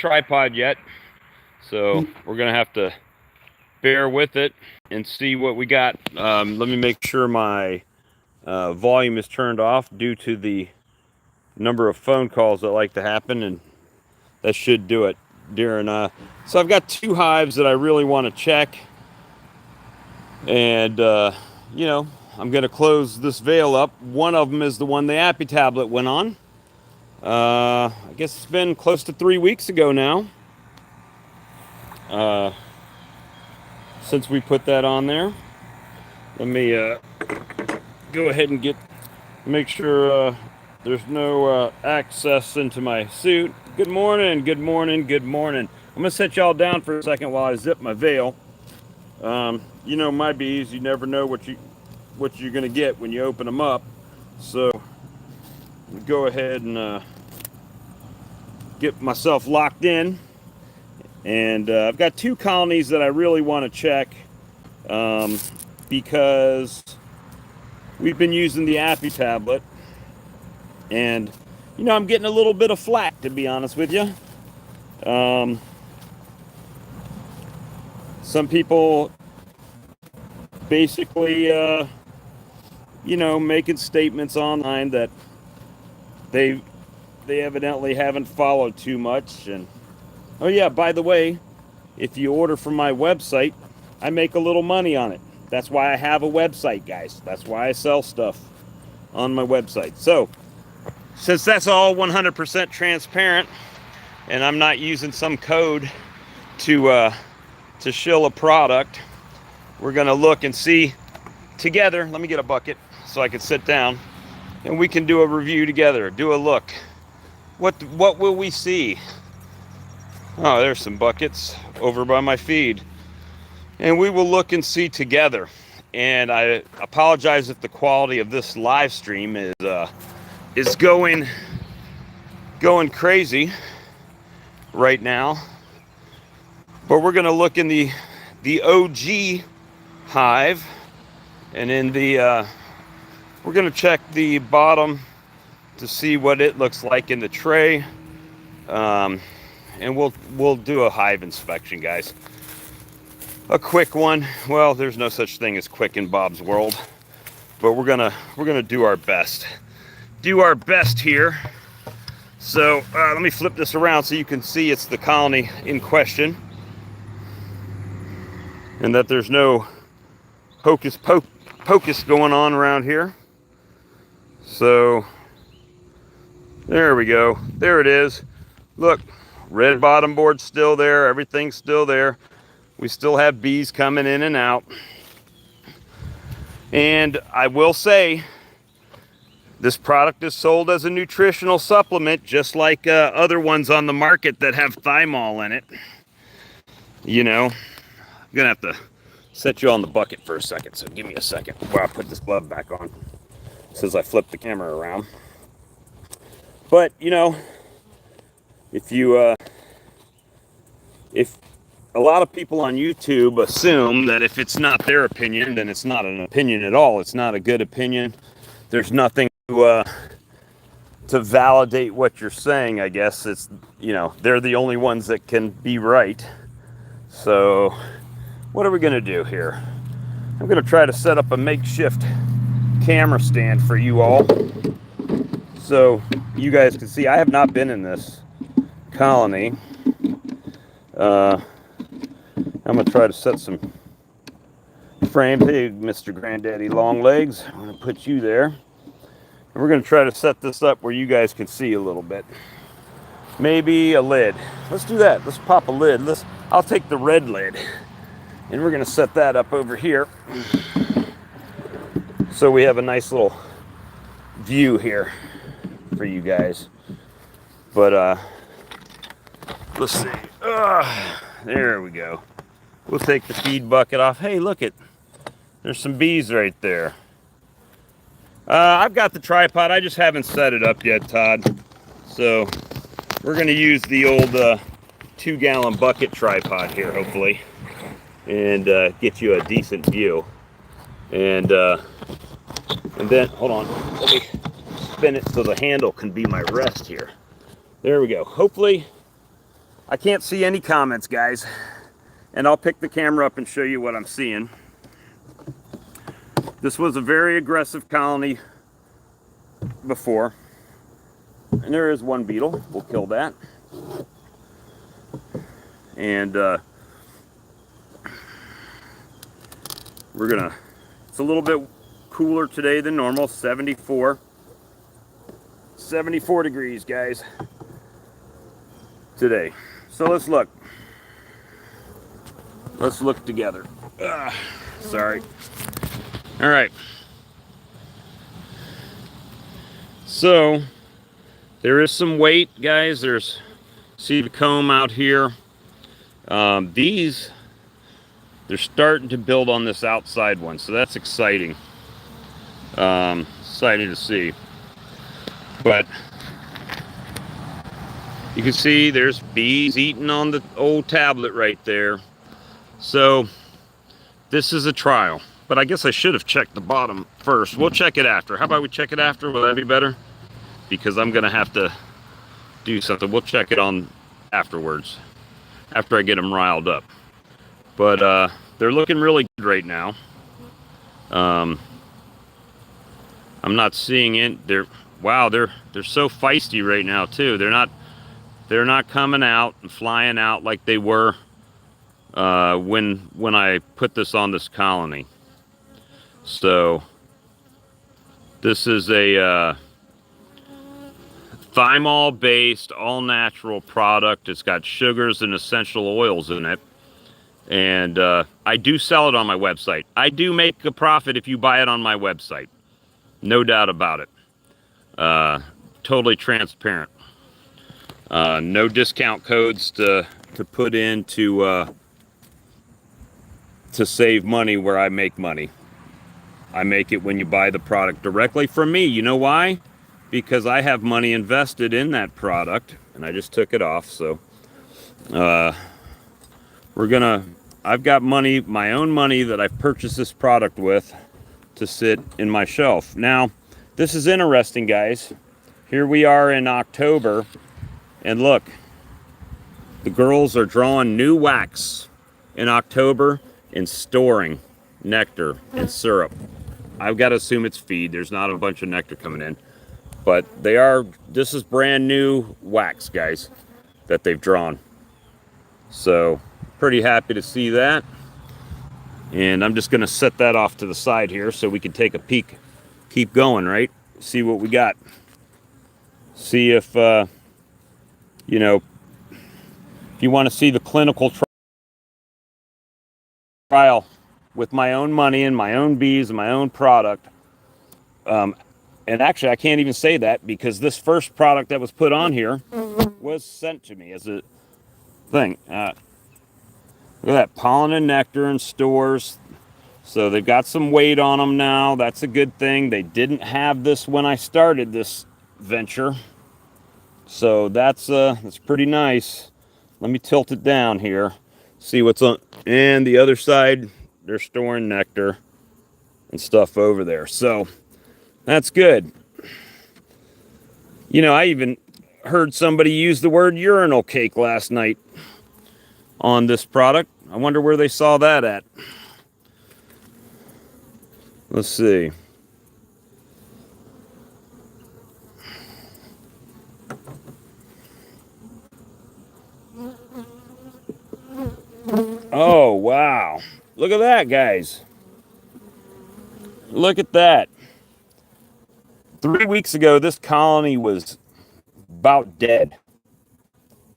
tripod yet, so we're gonna have to bear with it and see what we got. Let me make sure my volume is turned off due to the number of phone calls that like to happen, and that should do it during so I've got 2 hives that I really want to check, and you know, I'm gonna close this veil up. One of them is the one the Appy tablet went on. I guess it's been close to 3 weeks ago now since we put that on there. Let me go ahead and make sure there's no access into my suit. Good morning, good morning, good morning. I'm gonna set y'all down for a second while I zip my veil. You know, my bees, you never know what you're gonna get when you open them up. So go ahead and get myself locked in, and I've got 2 colonies that I really want to check because we've been using the Appy tablet, and you know, I'm getting a little bit of flack, to be honest with you. Some people basically you know, making statements online that they evidently haven't followed too much. And oh yeah, by the way, if you order from my website, I make a little money on it. That's why I have a website, guys. That's why I sell stuff on my website. So since that's all 100% transparent, and I'm not using some code to shill a product, we're gonna look and see together. Let me get a bucket so I can sit down and we can do a review together, do a look. What will we see? Oh, there's some buckets over by my feed. And we will look and see together. And I apologize if the quality of this live stream is going crazy right now. But we're gonna look in the OG hive, and in the we're gonna check the bottom to see what it looks like in the tray, and we'll do a hive inspection, guys. A quick one. Well, there's no such thing as quick in Bob's world, but we're gonna do our best. Do our best here. So let me flip this around so you can see it's the colony in question, and that there's no hocus pocus going on around here. So there we go. There it is. Look, red bottom board still there. Everything's still there. We still have bees coming in and out. And I will say, this product is sold as a nutritional supplement, just like other ones on the market that have thymol in it. You know, I'm gonna have to set you on the bucket for a second, so give me a second while I put this glove back on, since I flipped the camera around. But you know, if a lot of people on YouTube assume that if it's not their opinion, then it's not an opinion at all. It's not a good opinion. There's nothing to validate what you're saying. I guess it's, you know, they're the only ones that can be right. So what are we gonna do here? I'm gonna try to set up a makeshift camera stand for you all, so you guys can see. I have not been in this colony. I'm gonna try to set some frames. Hey, Mr. Granddaddy Long Legs, I'm gonna put you there. And we're gonna try to set this up where you guys can see a little bit. Maybe a lid. Let's do that. Let's pop a lid. I'll take the red lid, and we're gonna set that up over here, so we have a nice little view here for you guys. But let's see. There we go. We'll take the feed bucket off. Hey, look it. There's some bees right there. I've got the tripod. I just haven't set it up yet, Todd. So we're going to use the old 2-gallon bucket tripod here, hopefully, and get you a decent view. And then, hold on. Let me spin it so the handle can be my rest here. There we go. Hopefully I can't see any comments, guys. And I'll pick the camera up and show you what I'm seeing. This was a very aggressive colony before. And there is one beetle. We'll kill that. And we're gonna, it's a little bit cooler today than normal, 74 degrees, guys, today. So let's look. Let's look together. Sorry. All right. So there is some weight, guys. There's, see the comb out here. These, they're starting to build on this outside one, so that's exciting. Exciting to see. But you can see there's bees eating on the old tablet right there. So this is a trial, but I guess I should have checked the bottom first. We'll check it after. How about we check it after? Will that be better? Because I'm gonna have to do something. We'll check it on afterwards, after I get them riled up. But they're looking really good right now. I'm not seeing it. Wow, they're so feisty right now too. They're not coming out and flying out like they were when I put this on this colony. So this is a thymol based all natural product. It's got sugars and essential oils in it. And I do sell it on my website. I do make a profit if you buy it on my website. No doubt about it. Totally transparent. No discount codes to put in to save money where I make money. I make it when you buy the product directly from me. You know why? Because I have money invested in that product, and I just took it off. So I've got money, my own money that I've purchased this product with to sit in my shelf. Now, this is interesting, guys. Here we are in October, and look, the girls are drawing new wax in October and storing nectar and syrup. I've got to assume it's feed. There's not a bunch of nectar coming in. But this is brand new wax, guys, that they've drawn. So, pretty happy to see that. And I'm just going to set that off to the side here so we can take a peek. Keep going, right? See what we got. See if, you know, if you want to see the clinical trial with my own money and my own bees and my own product. And actually, I can't even say that because this first product that was put on here was sent to me as a thing. Look at that, pollen and nectar and stores. So they've got some weight on them now. That's a good thing. They didn't have this when I started this venture. So that's pretty nice. Let me tilt it down here. See what's on. And the other side, they're storing nectar and stuff over there. So that's good. You know, I even heard somebody use the word urinal cake last night on this product. I wonder where they saw that at. Let's see. Oh, wow. Look at that, guys. Look at that. 3 weeks ago, this colony was about dead.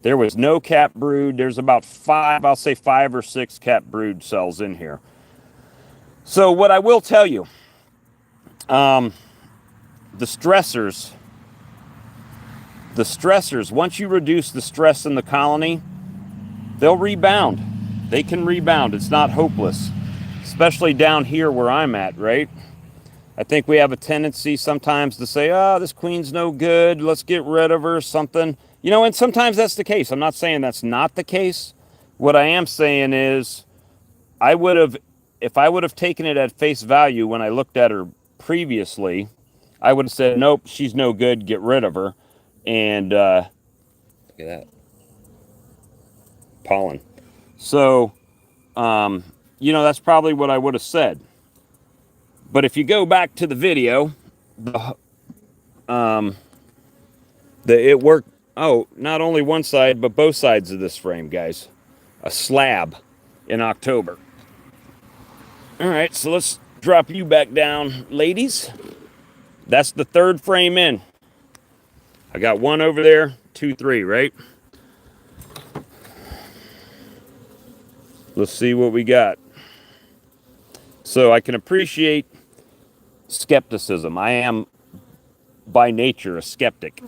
There was no cap brood. There's about 5 or 6 cap brood cells in here. So what I will tell you, the stressors, once you reduce the stress in the colony, they'll rebound. They can rebound. It's not hopeless, especially down here where I'm at, right? I think we have a tendency sometimes to say, oh, this queen's no good. Let's get rid of her, something. You know, and sometimes that's the case. I'm not saying that's not the case. What I am saying is if I would have taken it at face value when I looked at her previously, I would have said, nope, she's no good, get rid of her. And look at that. pollen. So, that's probably what I would have said. But if you go back to the video, it worked. Oh, not only one side, but both sides of this frame, guys. A slab in October. All right, so let's drop you back down, ladies. That's the third frame in. I got one over there, 2, 3, right? Let's see what we got. So I can appreciate skepticism. I am, by nature, a skeptic.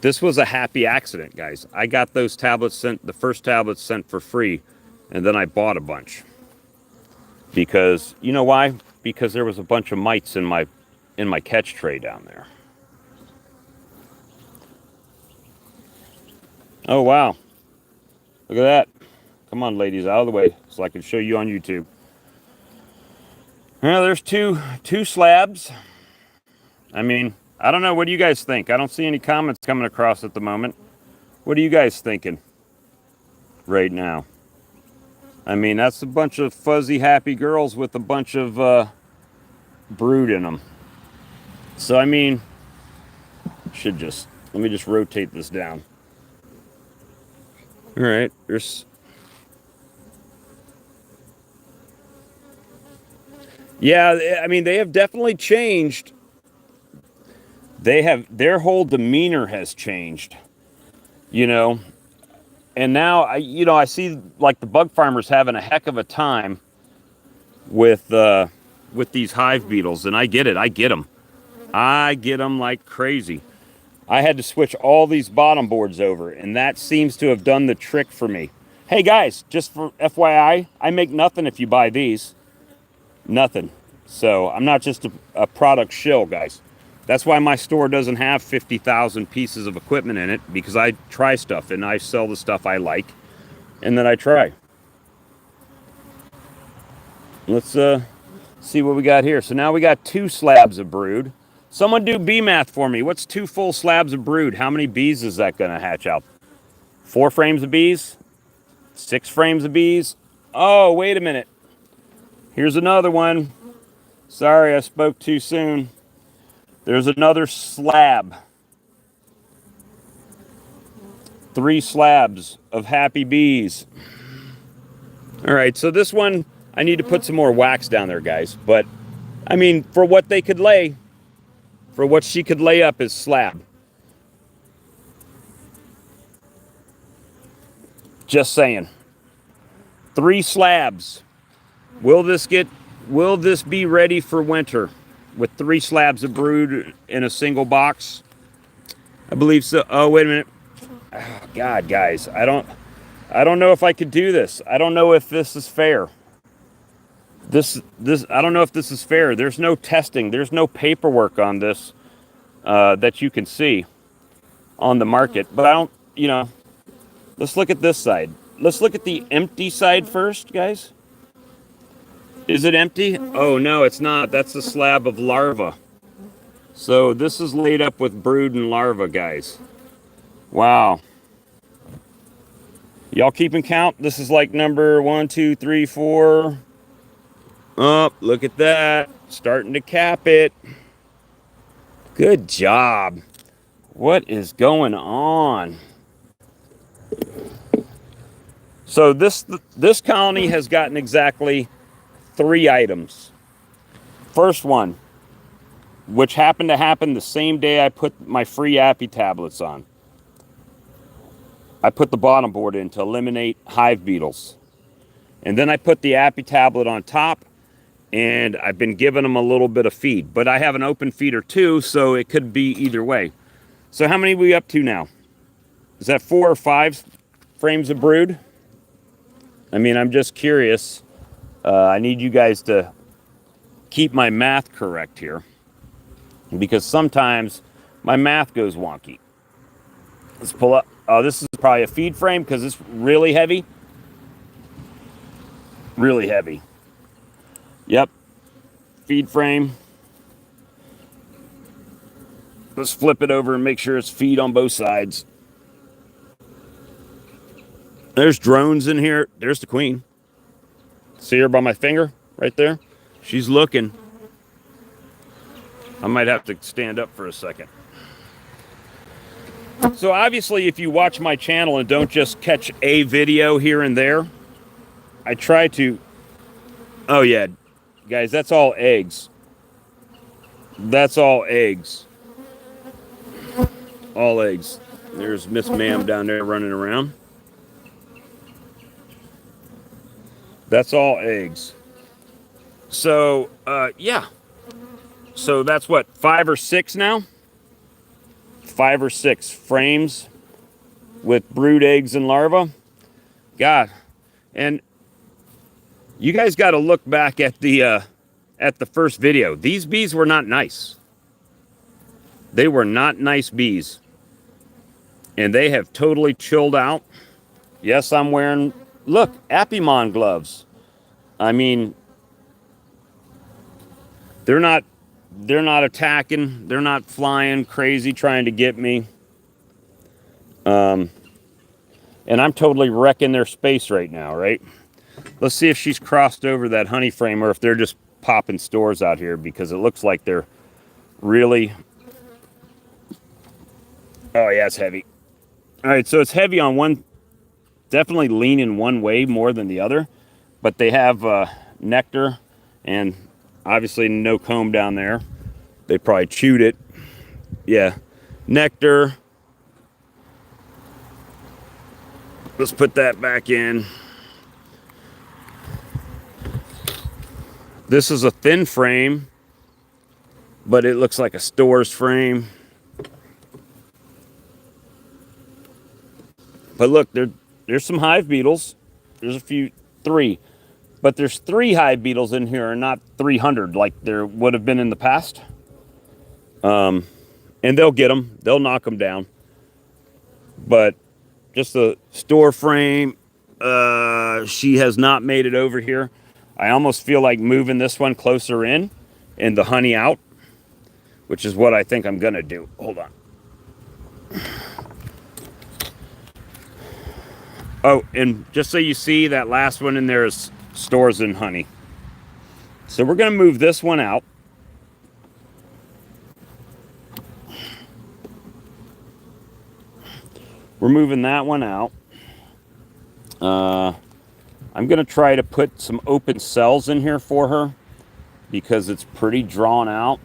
This was a happy accident, guys. I got those tablets sent, the first tablets sent for free, and then I bought a bunch. Because, you know why? Because there was a bunch of mites in my catch tray down there. Oh, wow. Look at that. Come on, ladies, out of the way so I can show you on YouTube. Well, there's two slabs. I mean, I don't know. What do you guys think? I don't see any comments coming across at the moment. What are you guys thinking right now? I mean, that's a bunch of fuzzy, happy girls with a bunch of brood in them. So, I mean, let me just rotate this down. All right, yeah, I mean, they have definitely changed. Their whole demeanor has changed, and now I see like the bug farmers having a heck of a time with these hive beetles, and I get it. I get them like crazy. I had to switch all these bottom boards over, and that seems to have done the trick for me. Hey guys, just for FYI, I make nothing if you buy these. Nothing. So I'm not just a product shill, guys. That's why my store doesn't have 50,000 pieces of equipment in it, because I try stuff and I sell the stuff I like, and then I try. Let's see what we got here. So now we got 2 slabs of brood. Someone do bee math for me. What's 2 full slabs of brood? How many bees is that going to hatch out? 4 frames of bees? 6 frames of bees? Oh, wait a minute. Here's another one. Sorry, I spoke too soon. There's another slab. 3 slabs of happy bees. All right, so this one, I need to put some more wax down there, guys. But, I mean, for what they could lay, for what she could lay up is slab. Just saying. 3 slabs. Will this be ready for winter with 3 slabs of brood in a single box? I believe so. Oh, wait a minute. Oh, God, guys, I don't know if I could do this. I don't know if this is fair. I don't know if this is fair. There's no testing. There's no paperwork on this that you can see on the market. But I don't, let's look at this side. Let's look at the empty side first, guys. Is it empty? Oh, no, it's not. That's a slab of larvae. So this is laid up with brood and larvae, guys. Wow. Y'all keeping count? This is like number 1, 2, 3, 4. Oh, look at that. Starting to cap it. Good job. What is going on? So this colony has gotten exactly 3 items. First one, which happened to happen the same day I put my free Appy tablets on. I put the bottom board in to eliminate hive beetles. And then I put the Appy tablet on top, and I've been giving them a little bit of feed. But I have an open feeder too, so it could be either way. So how many are we up to now? Is that 4 or 5 frames of brood? I mean, I'm just curious. I need you guys to keep my math correct here, because sometimes my math goes wonky. Let's pull up. Oh, this is probably a feed frame because it's really heavy. Really heavy. Yep. Feed frame. Let's flip it over and make sure it's feed on both sides. There's drones in here. There's the queen. See her by my finger right there? She's looking. I might have to stand up for a second. So obviously, if you watch my channel and don't just catch a video here and there, I try to... Oh yeah, guys, that's all eggs. That's all eggs. All eggs. There's Miss Ma'am down there running around. That's all eggs. So, yeah. So that's what, 5 or 6 now? 5 or 6 frames with brood eggs and larvae. God. And you guys got to look back at the first video. These bees were not nice. They were not nice bees. And they have totally chilled out. Yes, I'm wearing, look, Apimon gloves. I mean, they're not attacking. They're not flying crazy trying to get me. And I'm totally wrecking their space right now, right? Let's see if she's crossed over that honey frame or if they're just popping stores out here, because it looks like they're really... Oh, yeah, it's heavy. All right, so it's heavy on one... Definitely leaning one way more than the other. But they have nectar and obviously no comb down there. They probably chewed it. Yeah, nectar. Let's put that back in. This is a thin frame, but it looks like a stores frame. But look, there's some hive beetles. There's a few, 3. But there's 3 hive beetles in here and not 300 like there would have been in the past. And they'll get them. They'll knock them down. But just a store frame. She has not made it over here. I almost feel like moving this one closer in and the honey out, which is what I think I'm going to do. Hold on. Oh, and just so you see, that last one in there is stores and honey. So we're going to move this one out. We're moving that one out. I'm going to try to put some open cells in here for her because it's pretty drawn out.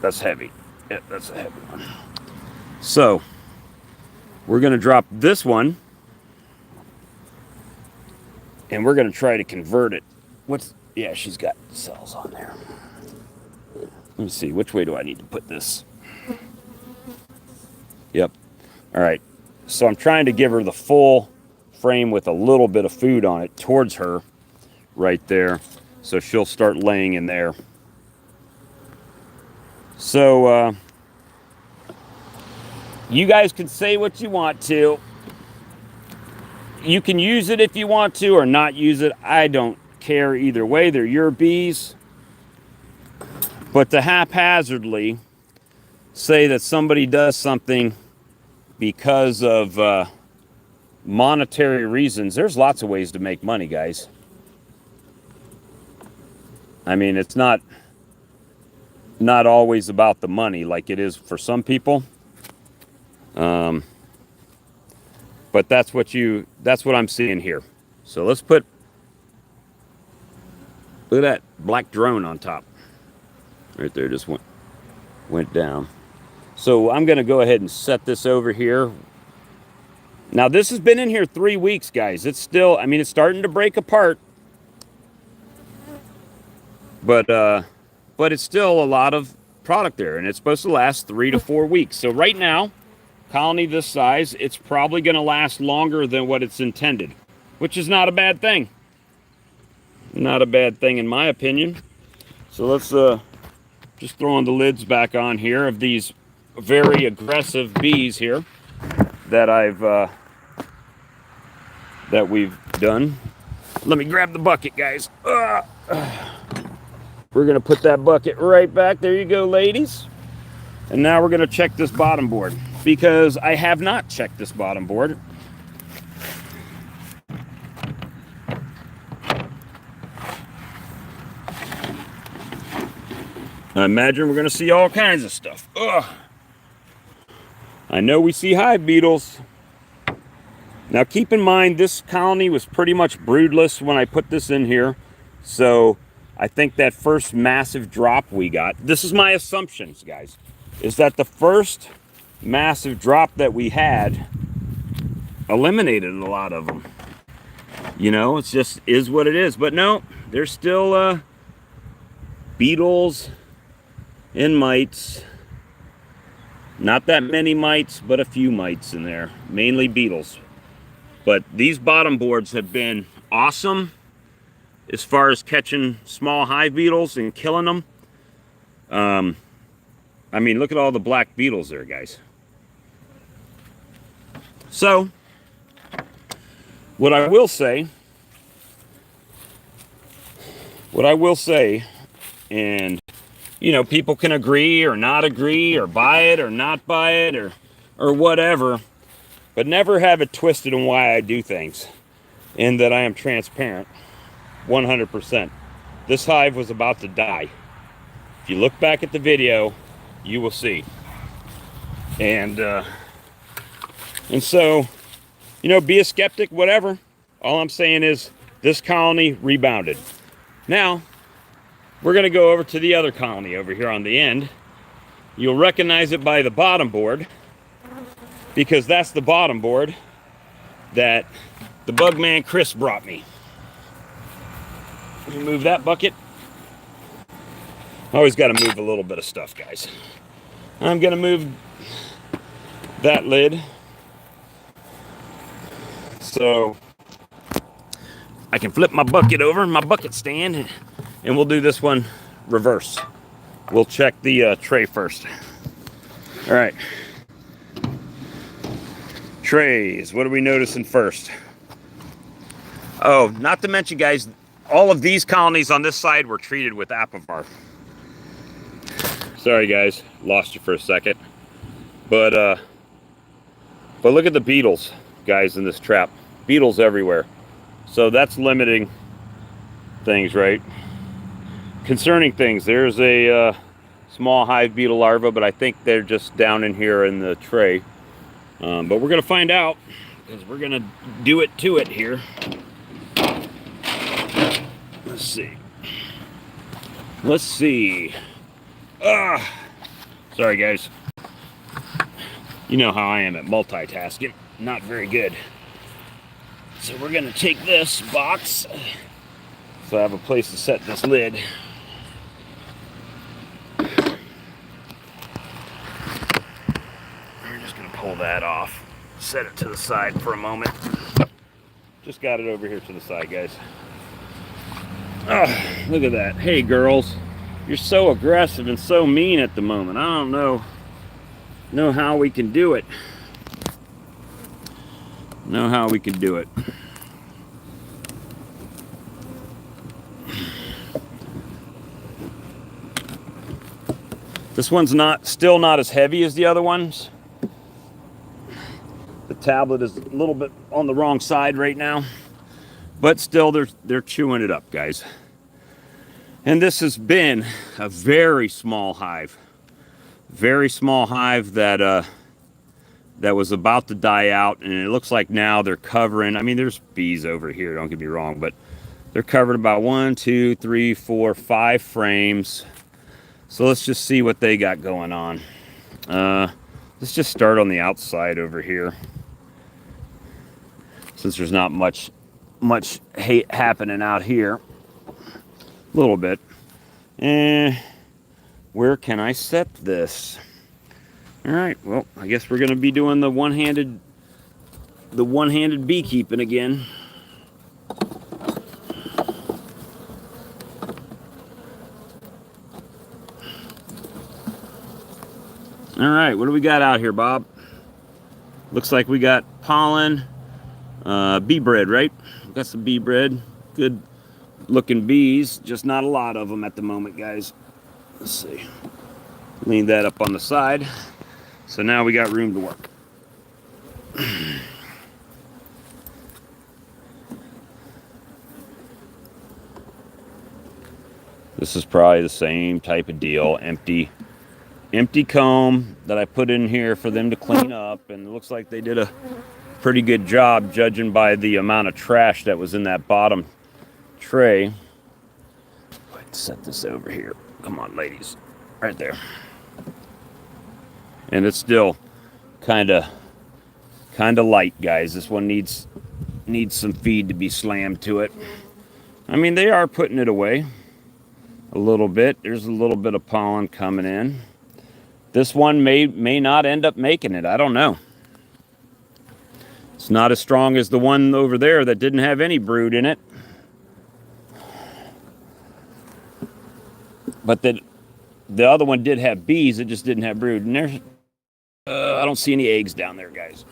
That's heavy. Yeah, that's a heavy one. So, we're going to drop this one. And we're going to try to convert it. Yeah, she's got cells on there. Let me see, which way do I need to put this? Yep. All right. So I'm trying to give her the full frame with a little bit of food on it towards her right there. So she'll start laying in there. So you guys can say what you want to. You can use it if you want to or not use it. I don't care either way. They're your bees. But to haphazardly say that somebody does something because of monetary reasons, there's lots of ways to make money, guys. I mean, it's not always about the money like it is for some people. But that's what I'm seeing here. So let's look at that black drone on top. Right there, just went down. So I'm going to go ahead and set this over here. Now this has been in here 3 weeks, guys. It's still, I mean, it's starting to break apart. But it's still a lot of product there, and it's supposed to last 3 to 4 weeks. So right now, colony this size, it's probably going to last longer than what it's intended, which is not a bad thing. Not a bad thing in my opinion. So let's just throwing the lids back on here of these very aggressive bees here that we've done. Let me grab the bucket, guys. We're going to put that bucket right back. There you go, ladies. And now we're going to check this bottom board, because I have not checked this bottom board. I imagine we're going to see all kinds of stuff. Ugh. I know we see hive beetles. Now keep in mind, this colony was pretty much broodless when I put this in here. So I think that first massive drop we got, this is my assumptions, guys, is that the first massive drop that we had eliminated a lot of them. You know, it's just is what it is. But no, there's still beetles and mites. Not that many mites, but a few mites in there, mainly beetles. But these bottom boards have been awesome as far as catching small hive beetles and killing them. I mean, look at all the black beetles there, guys. So, what I will say, and you know, people can agree or not agree, or buy it or not buy it, or whatever, but never have it twisted in why I do things, and that I am transparent 100%. This hive was about to die. If you look back at the video, you will see. And so, you know, be a skeptic, whatever. All I'm saying is this colony rebounded. Now, we're going to go over to the other colony over here on the end. You'll recognize it by the bottom board, because that's the bottom board that the bug man Chris brought me. Let me move that bucket. Always got to move a little bit of stuff, guys. I'm going to move that lid so I can flip my bucket over, my bucket stand, and we'll do this one reverse. We'll check the tray first. All right. Trays, what are we noticing first? Oh, not to mention, guys, all of these colonies on this side were treated with Apivar. Sorry, guys, lost you for a second. But look at the beetles, guys, in this trap. Beetles everywhere. So that's limiting things, right? Concerning things, there's a small hive beetle larva, but I think they're just down in here in the tray. But we're going to find out, because we're going to do it to it here. Let's see. Let's see. Sorry, guys. You know how I am at multitasking. Not very good. So we're going to take this box, so I have a place to set this lid. We're just going to pull that off. Set it to the side for a moment. Just got it over here to the side, guys. Oh, look at that. Hey, girls. You're so aggressive and so mean at the moment. I don't know how we can do it. Know how we can do it. This one's still not as heavy as the other ones. The tablet is a little bit on the wrong side right now, but still they're chewing it up, guys. And this has been a very small hive. Very small hive that was about to die out, and it looks like now they're covering, I mean, there's bees over here, don't get me wrong, but they're covered about 1, 2, 3, 4, 5 frames. So let's just see what they got going on. Let's just start on the outside over here, since there's not much hate happening out here. A little bit. Where can I set this? All right, well, I guess we're going to be doing the one-handed beekeeping again. All right, what do we got out here, Bob? Looks like we got pollen, bee bread, right? We got some bee bread. Good looking bees, just not a lot of them at the moment, guys. Let's see. Lean that up on the side. So now we got room to work. This is probably the same type of deal. Empty comb that I put in here for them to clean up, and it looks like they did a pretty good job judging by the amount of trash that was in that bottom tray. Let's set this over here. Come on, ladies. Right there. And it's still kind of light, guys. This one needs some feed to be slammed to it. I mean, they are putting it away a little bit. There's a little bit of pollen coming in. This one may not end up making it. I don't know. It's not as strong as the one over there that didn't have any brood in it. But the other one did have bees. It just didn't have brood. And there's, I don't see any eggs down there, guys.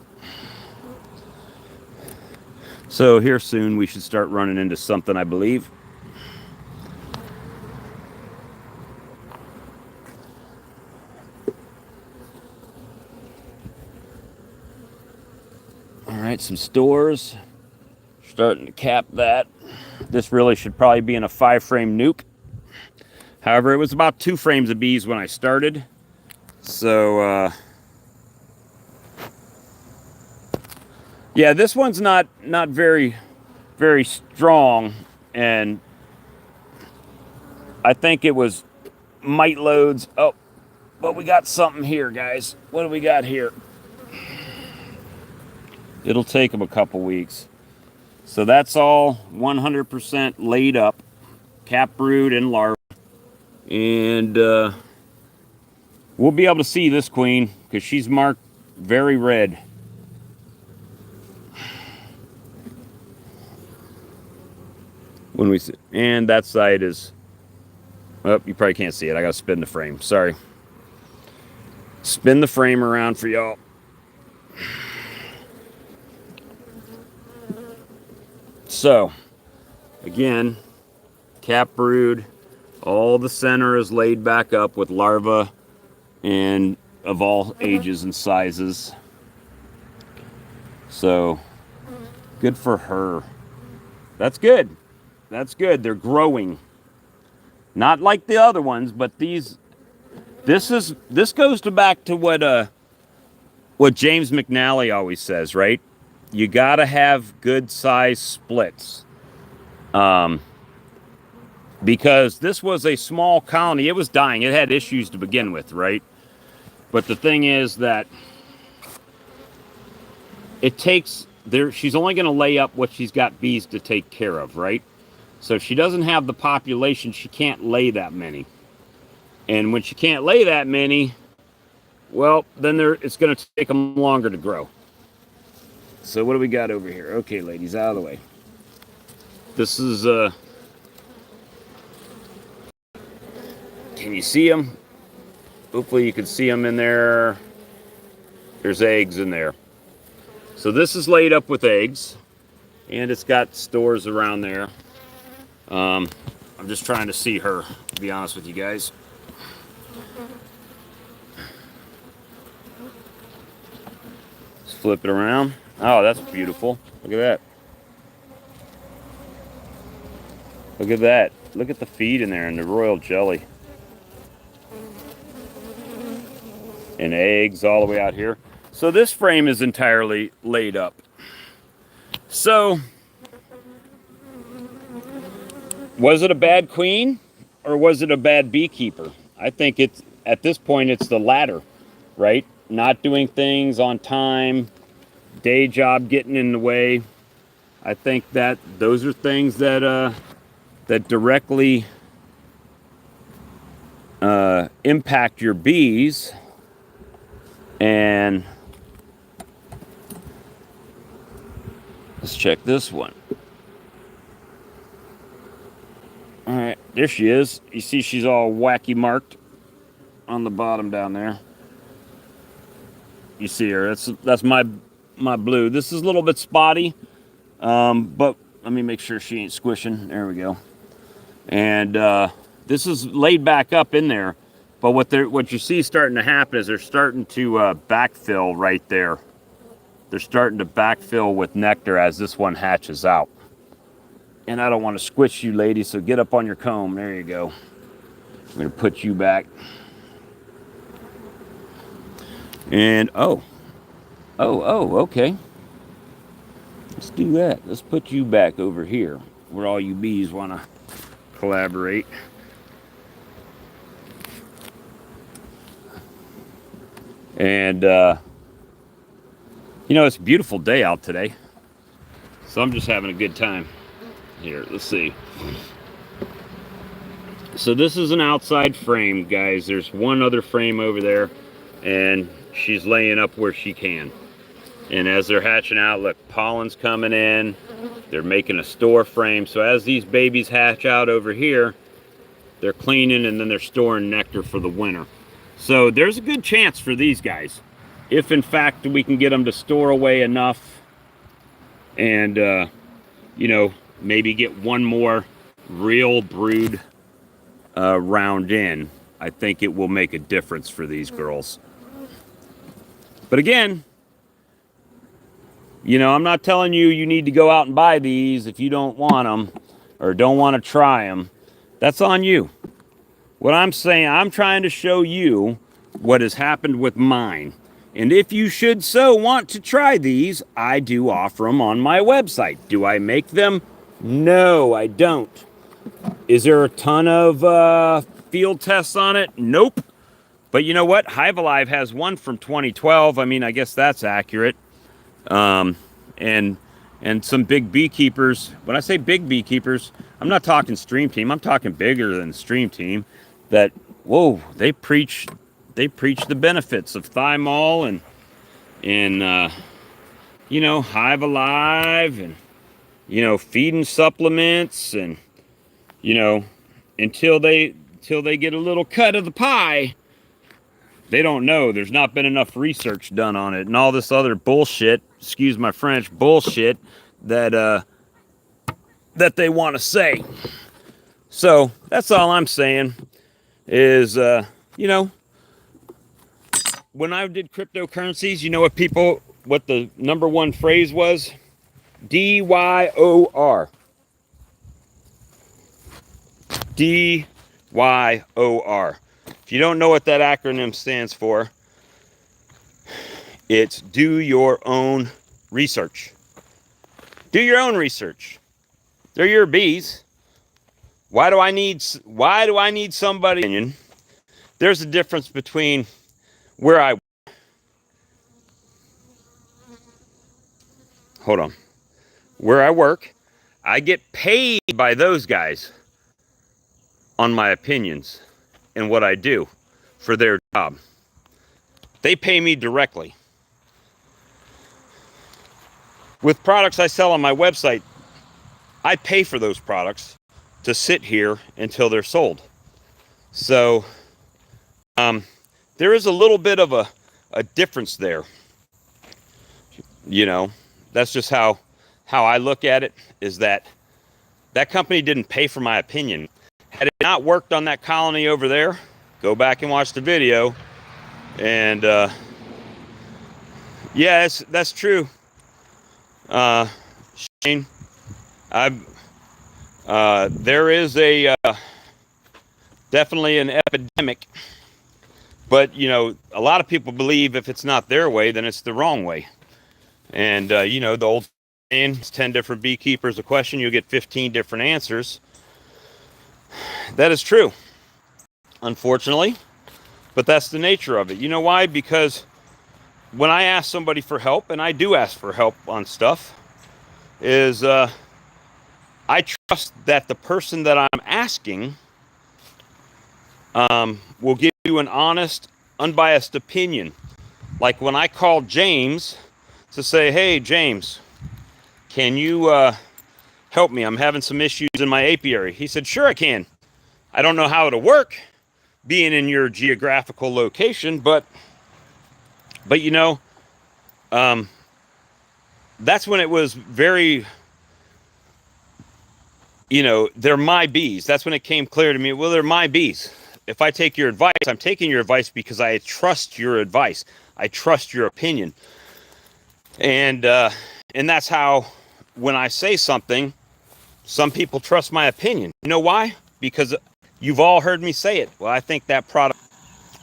So here soon we should start running into something, I believe. All right, some stores. Starting to cap that. This really should probably be in a 5-frame nuke. However, it was about 2 frames of bees when I started. So, yeah, this one's not very strong, and I think it was mite loads. Oh, but we got something here, guys. What do we got here? It'll take them a couple weeks. So that's all 100% laid up, cap brood and larva. And we'll be able to see this queen because she's marked very red. When we see, and that side is, oh, you probably can't see it. I gotta spin the frame. Sorry. Spin the frame around for y'all. So, again, cap brood. All the center is laid back up with larvae and of all ages and sizes. So, good for her. That's good. That's good. They're growing. Not like the other ones, but this goes back to what James McNally always says, right? You got to have good size splits. Because this was a small colony. It was dying. It had issues to begin with, right? But the thing is that it takes she's only going to lay up what she's got bees to take care of, right? So if she doesn't have the population, she can't lay that many. And when she can't lay that many, well, then it's going to take them longer to grow. So what do we got over here? Okay, ladies, out of the way. This is can you see them? Hopefully you can see them in there. There's eggs in there. So this is laid up with eggs, and it's got stores around there. I'm just trying to see her, to be honest with you guys. Let's flip it around. Oh, that's beautiful. Look at that. Look at that. Look at the feed in there and the royal jelly. And eggs all the way out here. So this frame is entirely laid up. So, was it a bad queen or was it a bad beekeeper? I think at this point it's the latter, right? Not doing things on time, day job getting in the way. I think that those are things that directly impact your bees. And let's check this one. All right, there she is. You see she's all wacky marked on the bottom down there. You see her. That's my blue. This is a little bit spotty, but let me make sure she ain't squishing. There we go. And this is laid back up in there. But what you see starting to happen is they're starting to backfill right there. They're starting to backfill with nectar as this one hatches out. And I don't want to squish you, ladies, so get up on your comb. There you go. I'm going to put you back. And, okay. Let's do that. Let's put you back over here where all you bees want to collaborate. And, you know, it's a beautiful day out today. So I'm just having a good time. Here, let's see. So this is an outside frame, guys. There's one other frame over there, and she's laying up where she can. And as they're hatching out, look, pollen's coming in. They're making a store frame. So as these babies hatch out over here, they're cleaning and then they're storing nectar for the winter. So there's a good chance for these guys, if in fact we can get them to store away enough and, you know, maybe get one more real brood round in, I think it will make a difference for these girls. But again, you know, I'm not telling you you need to go out and buy these if you don't want them or don't want to try them. That's on you. What I'm saying, I'm trying to show you what has happened with mine. And if you should so want to try these, I do offer them on my website. Do I make them? No, I don't. Is there a ton of field tests on it? Nope. But you know what? Hive Alive has one from 2012. I mean, I guess that's accurate. And some big beekeepers. When I say big beekeepers, I'm not talking Stream Team. I'm talking bigger than Stream Team. That, whoa, they preach the benefits of thymol and you know, Hive Alive and, you know, feeding supplements and, you know, until they get a little cut of the pie, they don't know. There's not been enough research done on it and all this other bullshit, excuse my French, bullshit that that they want to say. So that's all I'm saying is, you know, when I did cryptocurrencies, you know what the number one phrase was? DYOR. DYOR. If you don't know what that acronym stands for, it's do your own research. Do your own research. They're your bees. Why do I need somebody opinion? There's a difference between where I work, I get paid by those guys on my opinions and what I do for their job. They pay me directly. With products I sell on my website, I pay for those products to sit here until they're sold. So there is a little bit of a difference there. You know, that's just how I look at it, is that company didn't pay for my opinion. Had it not worked on that colony over there, go back and watch the video. And yeah, that's true. Shane, there is a definitely an epidemic, but you know, a lot of people believe if it's not their way, then it's the wrong way. And you know, the old saying, it's 10 different beekeepers a question, you'll get 15 different answers. That is true, unfortunately, but that's the nature of it. You know why? Because when I ask somebody for help, and I do ask for help on stuff, is I trust that the person that I'm asking will give you an honest, unbiased opinion. Like when I called James to say, hey, James, can you help me? I'm having some issues in my apiary. He said, sure, I can. I don't know how it'll work being in your geographical location, but you know, that's when it was very they're my bees. That's when it came clear to me, well, they're my bees. If I take your advice, I'm taking your advice because I trust your advice. I trust your opinion. And that's how, when I say something, some people trust my opinion. You know why? Because you've all heard me say it. Well, I think that product,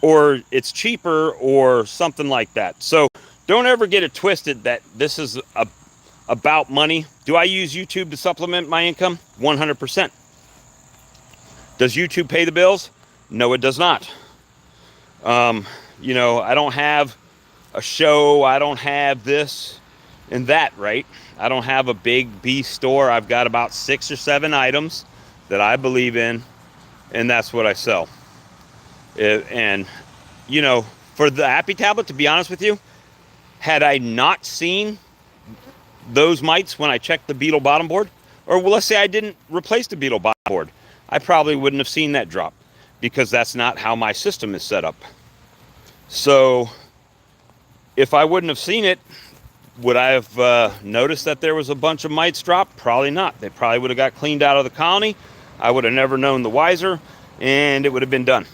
or it's cheaper, or something like that. So don't ever get it twisted that this is about money. Do I use YouTube to supplement my income? 100%. Does YouTube pay the bills? No, it does not. I don't have a show. I don't have this and that, right? I don't have a big bee store. I've got about 6 or 7 items that I believe in, and that's what I sell. And, for the Happy Tablet, to be honest with you, had I not seen those mites when I checked the beetle bottom board, or well, let's say I didn't replace the beetle bottom board, I probably wouldn't have seen that drop, because that's not how my system is set up. So if I wouldn't have seen it, would I have noticed that there was a bunch of mites drop? Probably not. They probably would have got cleaned out of the colony. I would have never known the wiser, and it would have been done.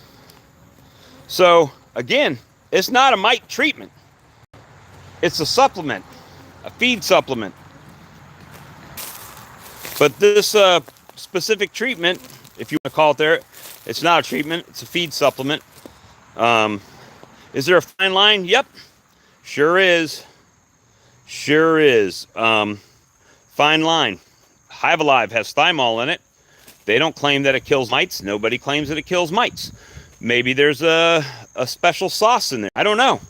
So again, it's not a mite treatment. It's a supplement, a feed supplement. But this specific treatment, if you want to call it there, it's not a treatment, it's a feed supplement. Is there a fine line? Yep, sure is. Sure is. Fine line. Hive Alive has thymol in it. They don't claim that it kills mites. Nobody claims that it kills mites. Maybe there's a special sauce in there. I don't know.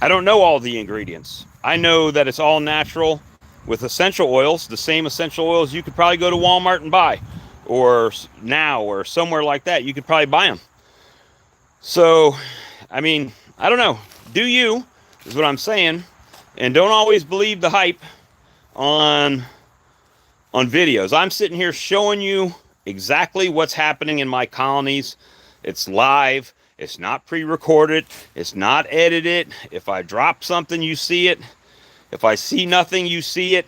I don't know all the ingredients. I know that it's all natural with essential oils, the same essential oils you could probably go to Walmart and buy, or now, or somewhere like that. You could probably buy them. So, I mean, I don't know. Do you, is what I'm saying. And don't always believe the hype on videos. I'm sitting here showing you exactly what's happening in my colonies. It's live. It's not pre-recorded. It's not edited. If I drop something, you see it. If I see nothing, you see it.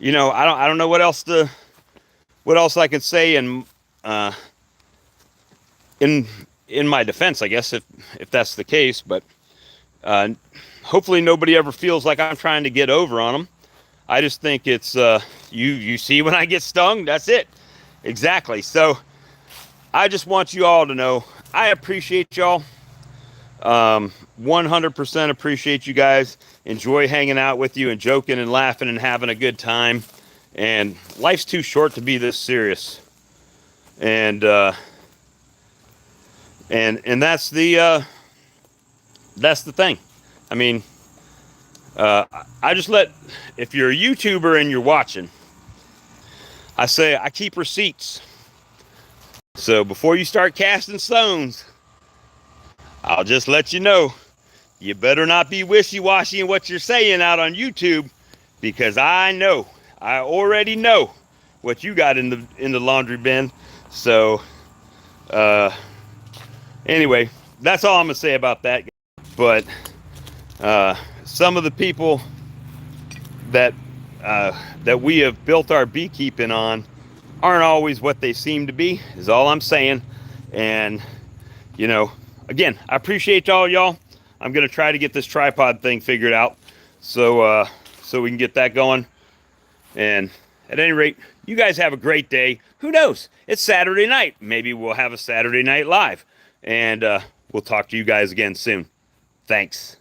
I don't know what else I can say in my defense, I guess, if that's the case. But hopefully nobody ever feels like I'm trying to get over on them. I just think it's you see when I get stung, that's it. Exactly. So I just want you all to know I appreciate y'all. 100% appreciate you guys. Enjoy hanging out with you and joking and laughing and having a good time. And life's too short to be this serious. And that's the thing. I mean, I just if you're a YouTuber and you're watching, I keep receipts. So before you start casting stones, I'll just let you know, you better not be wishy-washy in what you're saying out on YouTube, because I already know what you got in the laundry bin. So anyway, that's all I'm gonna say about that. But some of the people that we have built our beekeeping on aren't always what they seem to be, is all I'm saying. And again, I appreciate y'all. I'm gonna try to get this tripod thing figured out, so we can get that going. And at any rate, you guys have a great day. Who knows? It's Saturday night. Maybe we'll have a Saturday Night Live, and we'll talk to you guys again soon. Thanks.